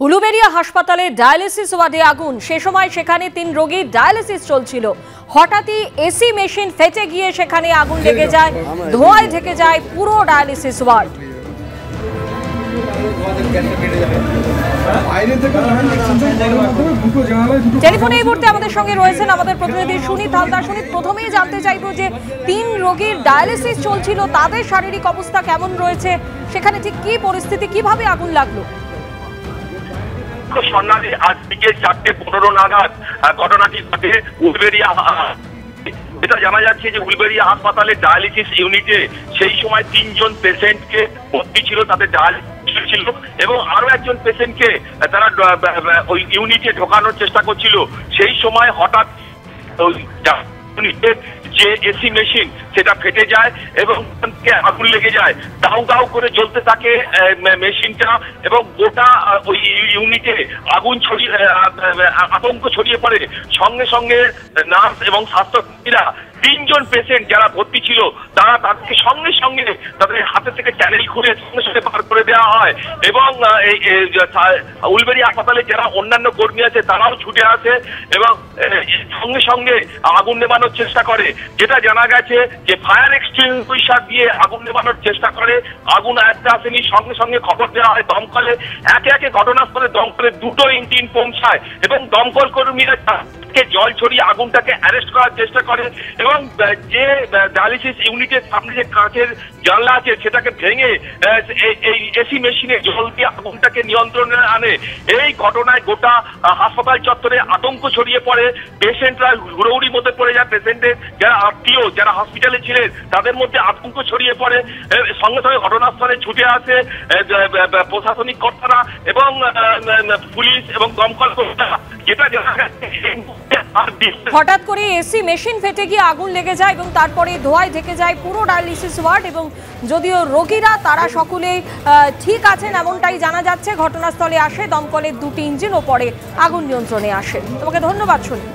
উলুবেড়িয়া হাসপাতালে ডায়ালিসিস ওয়ার্ডে আগুন। সে সময় সেখানে 3 রোগীর ডায়ালিসিস চলছিল। হঠাৎই এসি মেশিন ফেটে গিয়ে সেখানে আগুন লেগে যায়, ধোঁয়ায় ঢেকে যায় পুরো ডায়ালিসিস ওয়ার্ড। টেলিফোনে এই মুহূর্তে আমাদের সঙ্গে রয়েছেন আমাদের প্রতিনিধি সুনীত হালদার। সুনীত, প্রথমেই জানতে চাইবো যে 3 রোগীর ডায়ালিসিস চলছিল, তাদের শারীরিক অবস্থা কেমন রয়েছে, সেখানে ঠিক কি পরিস্থিতি, কিভাবে আগুন লাগলো? সন্ধ্যায় আজ বিকেল 4:15 নাগাদ ঘটনাটি ঘটে উলুবেড়িয়া। এটা জানা যাচ্ছে যে উলুবেড়িয়া হাসপাতালে ডায়ালিসিস ইউনিটে সেই সময় 3 জন পেশেন্টকে ভর্তি ছিল, তাদের ডায়ালিসিস ছিল এবং আরো একজন পেশেন্টকে তারা ওই ইউনিটে ঢোকানোর চেষ্টা করছিল। সেই সময় হঠাৎ যে এসি মেশিন সেটা ফেটে যায় এবং আগুন লেগে যায়। দাউ দাউ করে জ্বলতে থাকে মেশিনটা এবং গোটা ওই ইউনিটে আগুন ছড়িয়ে আতঙ্ক ছড়িয়ে পড়ে। সঙ্গে সঙ্গে নার্স এবং স্বাস্থ্যকর্মীরা 3 জন পেশেন্ট যারা ভর্তি ছিল তারা তাদেরকে সঙ্গে সঙ্গে তাদের হাতে থেকে চ্যানেল খুলে সঙ্গে সঙ্গে বার করে দেওয়া হয় এবং উলুবেড়িয়া হাসপাতালে যারা অন্যান্য কর্মী আছে তারাও ছুটে আসে এবং সঙ্গে সঙ্গে আগুন নেভানোর চেষ্টা করে। যেটা জানা গেছে যে ফায়ার এক্সটিংগুইশার দিয়ে আগুন নেভানোর চেষ্টা করে, আগুন আয়ত্তে আসেনি। সঙ্গে সঙ্গে খবর দেওয়া হয় দমকলে। একে একে ঘটনাস্থলে দমকলের 2টো ইঞ্জিন পৌঁছায় এবং দমকল কর্মীরা জল ছড়িয়ে আগুনটাকে অ্যারেস্ট করার চেষ্টা করে এবং যে ডায়ালিসিস ইউনিটের সামনে যে কাঁচের জানলা আছে সেটাকে ভেঙে এই এসি মেশিনে জল দিয়ে আগুনটাকে নিয়ন্ত্রণে আনে। এই ঘটনায় গোটা হাসপাতাল চত্বরে আতঙ্ক ছড়িয়ে পড়ে। পেশেন্টরা হুড়োহুড়ির মধ্যে পড়ে যায়। পেশেন্টের যারা আত্মীয় যারা হসপিটালে ছিলেন তাদের মধ্যে আতঙ্ক ছড়িয়ে পড়ে। সঙ্গে সঙ্গে ঘটনাস্থলে ছুটে আসে প্রশাসনিক কর্তারা এবং পুলিশ এবং দমকল কর্মীরা। যেটা জানা গেছে হঠাৎ করে এসি মেশিন ফেটে গিয়ে আগুন লেগে যায় এবং তারপরে ধোঁয়ায় ঢেকে যায় পুরো ডায়ালিসিস ওয়ার্ড। এবং যদিও রোগীরা তারা সকলেই ঠিক আছেন এমনটাই জানা যাচ্ছে। ঘটনাস্থলে আসে দমকলের 2টি ইঞ্জিন ও পরে আগুন নিয়ন্ত্রণে আসে। তোমাকে ধন্যবাদ শুনি।